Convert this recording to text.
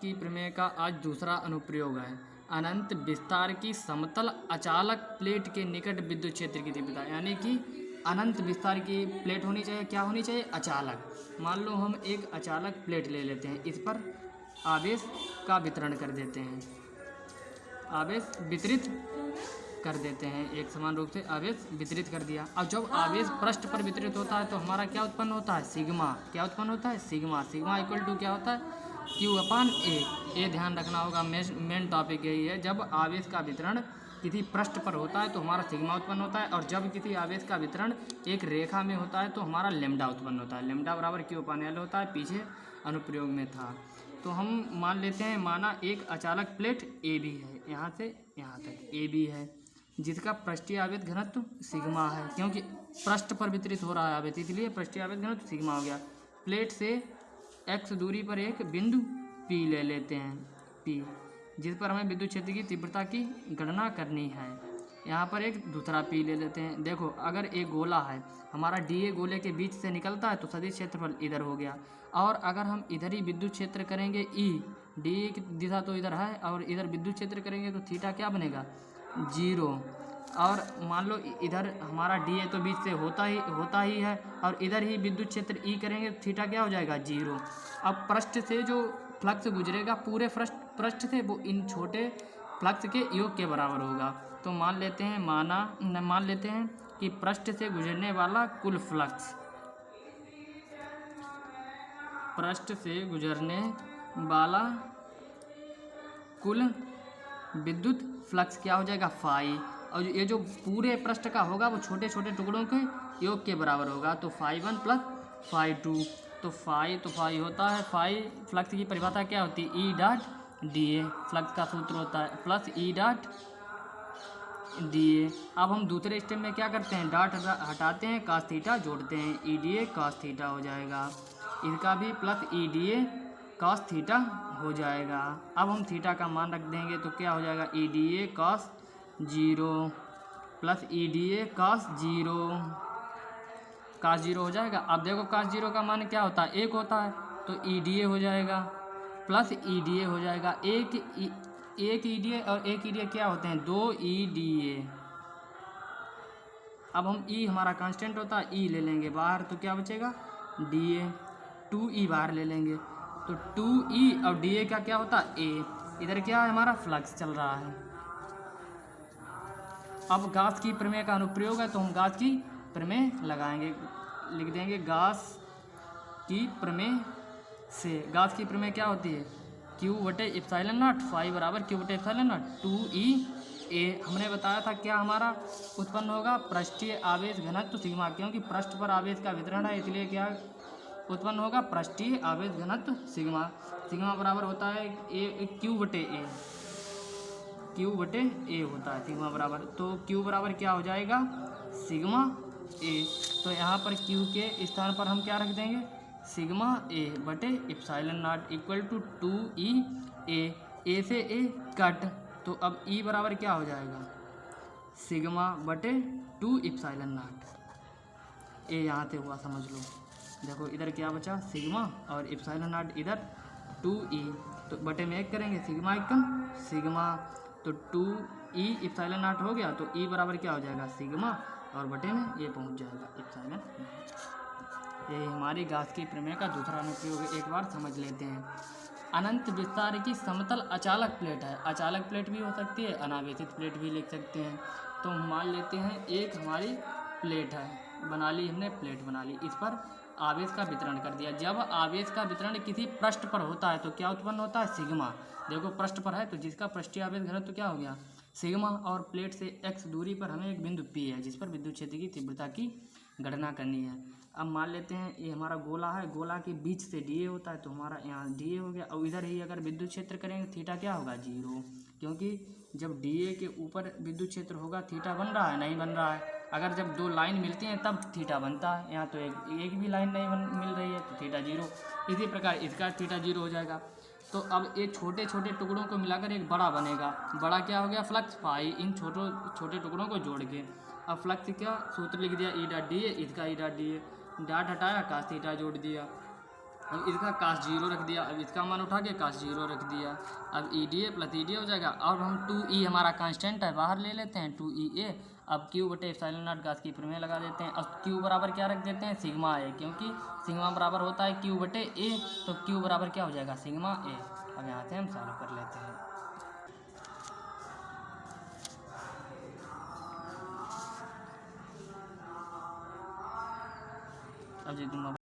की प्रमेय का आज दूसरा अनुप्रयोग है। अनंत विस्तार की समतल अचालक प्लेट के निकट विद्युत क्षेत्र की तीव्रता, यानी कि अनंत विस्तार की प्लेट होनी चाहिए। क्या होनी चाहिए? अचालक। मान लो हम एक अचालक प्लेट ले लेते हैं, इस पर आवेश का वितरण कर देते हैं, आवेश वितरित कर देते हैं, एक समान रूप से आवेश वितरित कर दिया। अब जब आवेश पृष्ठ पर वितरित होता है तो हमारा क्या उत्पन्न होता है? सिग्मा। क्या उत्पन्न होता है? सिग्मा। सिग्मा इक्वल टू क्या होता है? Q अपान ए ध्यान रखना होगा, मेन टॉपिक यही है। जब आवेश का वितरण किसी पृष्ठ पर होता है तो हमारा सिग्मा उत्पन्न होता है, और जब किसी आवेश का वितरण एक रेखा में होता है तो हमारा लेमडा उत्पन्न होता है। लेमडा बराबर Q अपान एल होता है, पीछे अनुप्रयोग में था। तो हम मान लेते हैं, माना एक अचालक प्लेट ए बी है, यहाँ से यहाँ तक ए बी है, जिसका पृष्ठीय आवेश घनत्व सिग्मा है, क्योंकि पृष्ठ पर वितरित हो रहा है आवेश, इसलिए पृष्ठीय आवेश घनत्व सिग्मा हो गया। प्लेट से x दूरी पर एक बिंदु P ले लेते हैं, P, जिस पर हमें विद्युत क्षेत्र की तीव्रता की गणना करनी है। यहाँ पर एक दूसरा P ले लेते हैं। देखो, अगर एक गोला है, हमारा dA गोले के बीच से निकलता है तो सदिश क्षेत्रफल इधर हो गया, और अगर हम इधर ही विद्युत क्षेत्र करेंगे E, dA की दिशा तो इधर है, और इधर विद्युत क्षेत्र करेंगे तो थीटा क्या बनेगा? 0। और मान लो इधर हमारा dA तो बीच से होता ही है, और इधर ही विद्युत क्षेत्र E करेंगे तो थीटा क्या हो जाएगा? 0। अब पृष्ठ से जो फ्लक्स गुजरेगा पूरे पृष्ठ से, वो इन छोटे फ्लक्स के योग के बराबर होगा। तो मान लेते हैं कि पृष्ठ से गुजरने वाला कुल फ्लक्स, पृष्ठ से गुजरने वाला कुल विद्युत फ्लक्स क्या हो जाएगा? फाई। और ये जो पूरे पृष्ठ का होगा वो छोटे छोटे टुकड़ों के योग के बराबर होगा, तो φ1 प्लस φ2। तो फाई होता है, फाई फ्लक्स की परिभाषा क्या होती है? E dot D A, flux का सूत्र होता है, plus E dot D A. अब हम दूसरे स्टेप में क्या करते हैं? डॉट हटाते हैं, cos थीटा जोड़ते हैं, E D A cos theta हो जाएगा, इनका भी plus E D A cos theta हो जाएगा। अब हम थीटा का मान रख देंगे तो क्या हो जाएगा? E D A cos 0 plus E D A cos 0 हो जाएगा। अब देखो cos 0 का मान क्या होता है? 1 होता है, तो ई डी ए हो जाएगा, प्लस ई डी ए हो जाएगा। एक ई डी ए और एक ई डी ए क्या होते हैं? 2 ई डी ए। अब हम ई हमारा कांस्टेंट होता है, ई ले लेंगे बाहर तो क्या बचेगा? D A. 2 ई बाहर ले लेंगे तो 2 ई, और डी ए का क्या होता है? ए। इधर क्या है? हमारा फ्लक्स चल रहा है। अब गॉस की प्रमेय का अनुप्रयोग है, तो हम गॉस की प्रमेय लगाएंगे, लिख देंगे गॉस की प्रमेय से। गॉस की प्रमेय क्या होती है? Q/ε0 फाई बराबर Q/ε0 2E A। हमने बताया था क्या हमारा उत्पन्न होगा? पृष्ठीय आवेश घनत्व सिग्मा, क्योंकि पृष्ठ पर आवेश का वितरण है, इसलिए क्या उत्पन्न होगा? पृष्ठीय आवेश घनत्व सिग्मा। सिग्मा बराबर होता है Q/A, Q/A होता है सिग्मा बराबर। तो Q बराबर क्या हो जाएगा? Sigma A। तो यहाँ पर Q के स्थान पर हम क्या रख देंगे? Sigma A/ε0 equal to 2E A। A से A कट, तो अब E बराबर क्या हो जाएगा? सिग्मा/2ε0। A यहाँ से हुआ, समझ लो। देखो इधर क्या बचा? सिग्मा, और ε0 इधर 2E, तो बटे में 1 करेंगे, सिग्मा एकम सिग्मा, तो 2E ε0 हो गया, तो E बराबर क्या हो जाएगा? सिग्मा, और बटे में ये पहुंच जाएगा ε0। ये हमारी गॉस की प्रमेय का दूसरा अनुप्रयोग है, एक बार समझ लेते हैं। अनंत विस्तार की समतल अचालक प्लेट है। अचालक प्लेट भी हो सकती है, अनावेशित प्लेट भी लिख सकते हैं। तो हम मान लेते हैं एक हमारी प्लेट है, बना ली हमने, प्लेट बना ली, इस पर आवेश का वितरण कर दिया। जब आवेश का वितरण किसी पृष्ठ पर होता है तो क्या उत्पन्न होता है? सिग्मा। देखो पृष्ठ पर है तो जिसका पृष्ठीय आवेश घनत्व क्या हो गया? सिग्मा। और प्लेट से x दूरी पर हमें एक बिंदु P है, जिस पर विद्युत क्षेत्र की तीव्रता की गणना करनी है। अब मान लेते हैं ये हमारा गोला है, गोला के बीच से dA होता है, तो हमारा यहाँ dA हो गया, और इधर ही अगर विद्युत क्षेत्र करेंगे थीटा क्या होगा? 0, क्योंकि जब dA के ऊपर विद्युत क्षेत्र होगा थीटा बन रहा है? नहीं बन रहा है। अगर जब दो लाइन मिलती हैं तब थीटा बनता है, यहाँ तो एक भी लाइन नहीं मिल रही है तो थीटा 0। इसी प्रकार इसका थीटा 0 हो जाएगा। तो अब ये छोटे छोटे टुकड़ों को मिलाकर एक बड़ा बनेगा। बड़ा क्या हो गया? Flux phi. इन छोटे टुकड़ों को जोड़ के अब फ्लक्स क्या सूत्र लिख दिया? E.DA, इसका E.DA, डॉट हटाया, cos थीटा जोड़ दिया, अब इसका काश जीरो रख दिया, अब इसका मान उठा के काश जीरो रख दिया। अब E D A plus E D A हो जाएगा, और हम 2e हमारा कांस्टेंट है बाहर ले लेते हैं 2e ए। अब क्यू बटे एप्सिलॉन नॉट गास की प्रमेय लगा देते हैं, और क्यू बराबर क्या रख देते हैं सिग्मा ए, क्योंकि सिग्मा बराबर होता है क्यू बटे ए, तो क्यू बराबर क्या हो जाएगा सिग्मा ए। अब यहाँ से हम सॉल्व कर लेते हैं। अब जी तुम